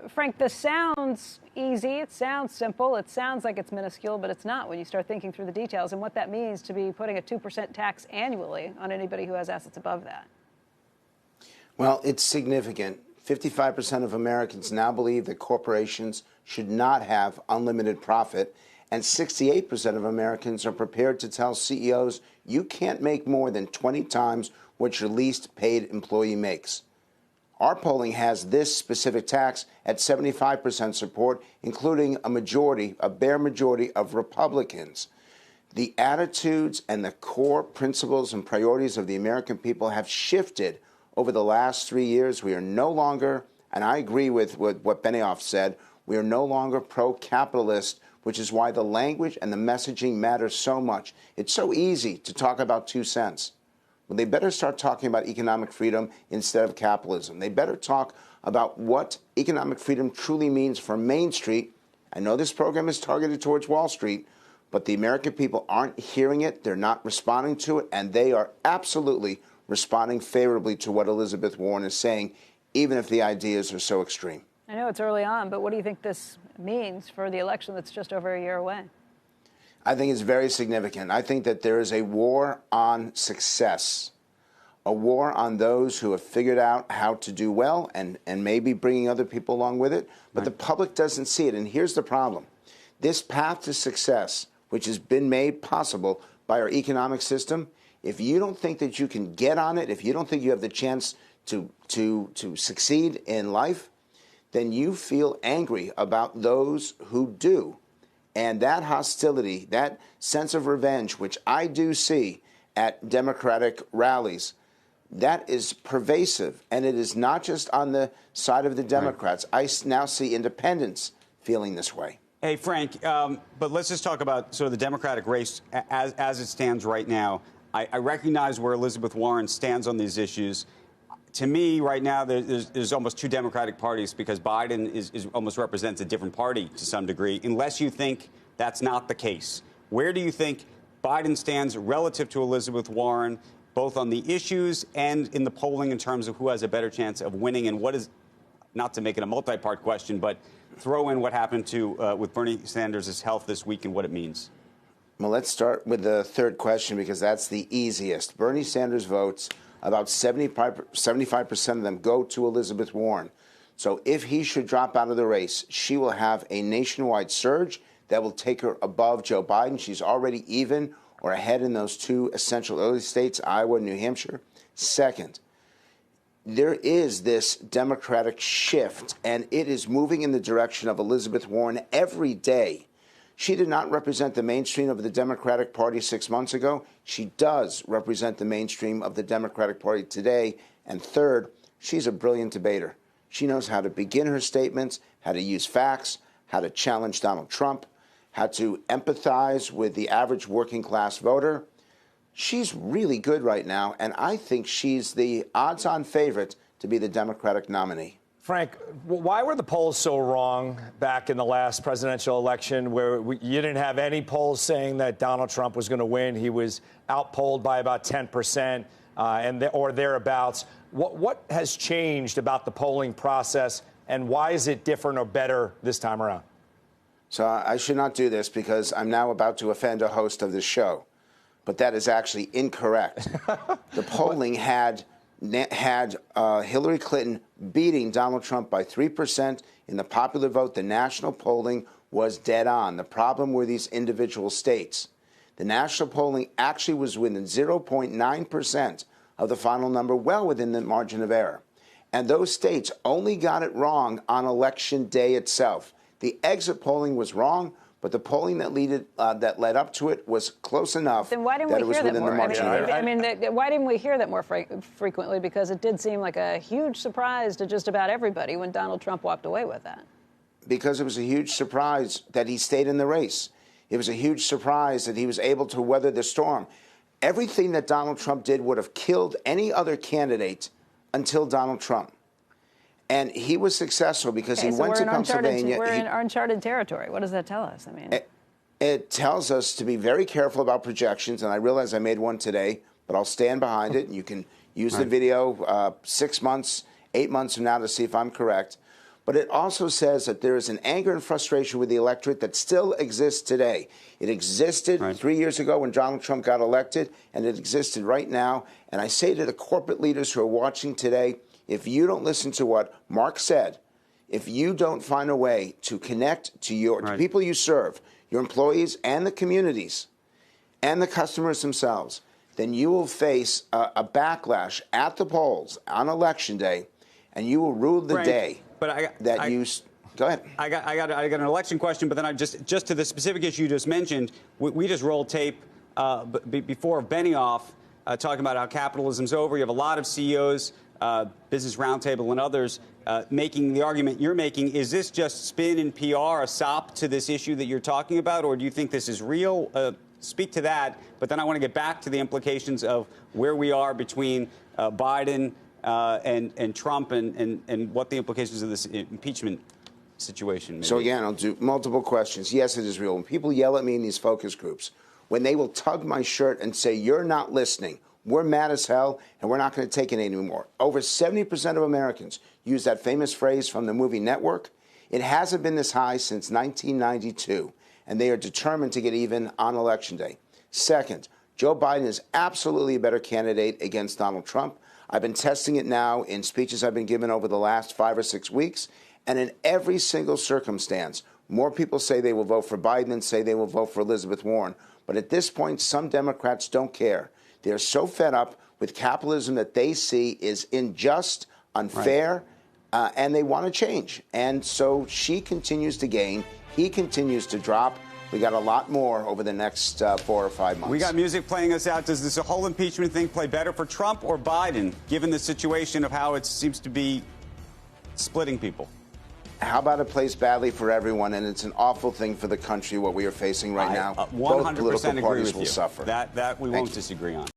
Frank, this sounds easy. It sounds simple. It sounds like it's minuscule, but it's not when you start thinking through the details and what that means to be putting a 2% tax annually on anybody who has assets above that. Well, it's significant. 55% of Americans now believe that corporations should not have unlimited profit, and 68% of Americans are prepared to tell CEOs you can't make more than 20 times what your least paid employee makes. Our polling has this specific tax at 75% support, including a bare majority of Republicans. The attitudes and the core principles and priorities of the American people have shifted over the last 3 years. We are no longer, and I agree with what Benioff said, we are no longer pro-capitalist, which is why the language and the messaging matters so much. It's so easy to talk about 2 cents. Well, they better start talking about economic freedom instead of capitalism. They better talk about what economic freedom truly means for Main Street. I know this program is targeted towards Wall Street, but the American people aren't hearing it. They're not responding to it, and they are absolutely responding favorably to what Elizabeth Warren is saying, even if the ideas are so extreme. I know it's early on, but what do you think this means for the election that's just over a year away? I think it's very significant. I think that there is a war on success, a war on those who have figured out how to do well and maybe bringing other people along with it. But the public doesn't see it. And here's the problem. This path to success, which has been made possible by our economic system, if you don't think that you can get on it, if you don't think you have the chance to succeed in life, then you feel angry about those who do. And that hostility, that sense of revenge, which I do see at Democratic rallies, that is pervasive. And it is not just on the side of the Democrats. I now see independents feeling this way. Hey, Frank, but let's just talk about sort of the Democratic race as it stands right now. I recognize where Elizabeth Warren stands on these issues. To me, right now, there's almost 2 Democratic parties because Biden is almost represents a different party to some degree, unless you think that's not the case. Where do you think Biden stands relative to Elizabeth Warren, both on the issues and in the polling in terms of who has a better chance of winning? And what is, not to make it a multi-part question, but throw in what happened with Bernie Sanders' health this week and what it means. Well, let's start with the third question because that's the easiest. Bernie Sanders votes, about 75% of them go to Elizabeth Warren. So if he should drop out of the race, she will have a nationwide surge that will take her above Joe Biden. She's already even or ahead in those 2 essential early states, Iowa and New Hampshire. Second, there is this Democratic shift, and it is moving in the direction of Elizabeth Warren every day. She did not represent the mainstream of the Democratic Party 6 months ago. She does represent the mainstream of the Democratic Party today. And third, she's a brilliant debater. She knows how to begin her statements, how to use facts, how to challenge Donald Trump, how to empathize with the average working class voter. She's really good right now, and I think she's the odds-on favorite to be the Democratic nominee. Frank, why were the polls so wrong back in the last presidential election where you didn't have any polls saying that Donald Trump was going to win? He was outpolled by about 10% or thereabouts. What has changed about the polling process, and why is it different or better this time around? So I should not do this because I'm now about to offend a host of this show. But that is actually incorrect. The polling had Hillary Clinton beating Donald Trump by 3% in the popular vote. The national polling was dead on. The problem were these individual states. The national polling actually was within 0.9% of the final number, well within the margin of error. And those states only got it wrong on election day itself. The exit polling was wrong, but the polling that led up to it was close enough that it was within the margin of error. I mean, why didn't we hear that more frequently? Because it did seem like a huge surprise to just about everybody when Donald Trump walked away with that. Because it was a huge surprise that he stayed in the race. It was a huge surprise that he was able to weather the storm. Everything that Donald Trump did would have killed any other candidate until Donald Trump. And he was successful because he went to Pennsylvania. We're in uncharted territory. What does that tell us? I mean, it tells us to be very careful about projections. And I realize I made one today, but I'll stand behind it. And you can use the video 6 months, 8 months from now to see if I'm correct. But it also says that there is an anger and frustration with the electorate that still exists today. It existed 3 years ago when Donald Trump got elected, and it existed right now. And I say to the corporate leaders who are watching today, if you don't listen to what Mark said, if you don't find a way to connect to to people you serve, your employees and the communities and the customers themselves, then you will face a backlash at the polls on Election Day, and you will rue the day. But go ahead. I got an election question, but then just to the specific issue you just mentioned, we just rolled tape before Benioff talking about how capitalism's over. You have a lot of CEOs, Business Roundtable and others making the argument you're making. Is this just spin and PR, a sop to this issue that you're talking about, or do you think this is real? Speak to that, but then I want to get back to the implications of where we are between Biden and Trump and what the implications of this impeachment situation may So be. again, I'll do multiple questions. Yes, it is real. When people yell at me in these focus groups, when they will tug my shirt and say, you're not listening, we're mad as hell, and we're not going to take it anymore. Over 70% of Americans use that famous phrase from the movie Network. It hasn't been this high since 1992, and they are determined to get even on Election Day. Second, Joe Biden is absolutely a better candidate against Donald Trump. I've been testing it now in speeches I've been given over the last 5 or 6 weeks, and in every single circumstance, more people say they will vote for Biden than say they will vote for Elizabeth Warren. But at this point, some Democrats don't care. They're so fed up with capitalism that they see is unjust, unfair, and they want to change. And so she continues to gain. He continues to drop. We got a lot more over the next 4 or 5 months. We got music playing us out. Does this whole impeachment thing play better for Trump or Biden, given the situation of how it seems to be splitting people? How about it plays badly for everyone, and it's an awful thing for the country, what we are facing right now. 100% Both political agree parties with will you. suffer. That we won't disagree on.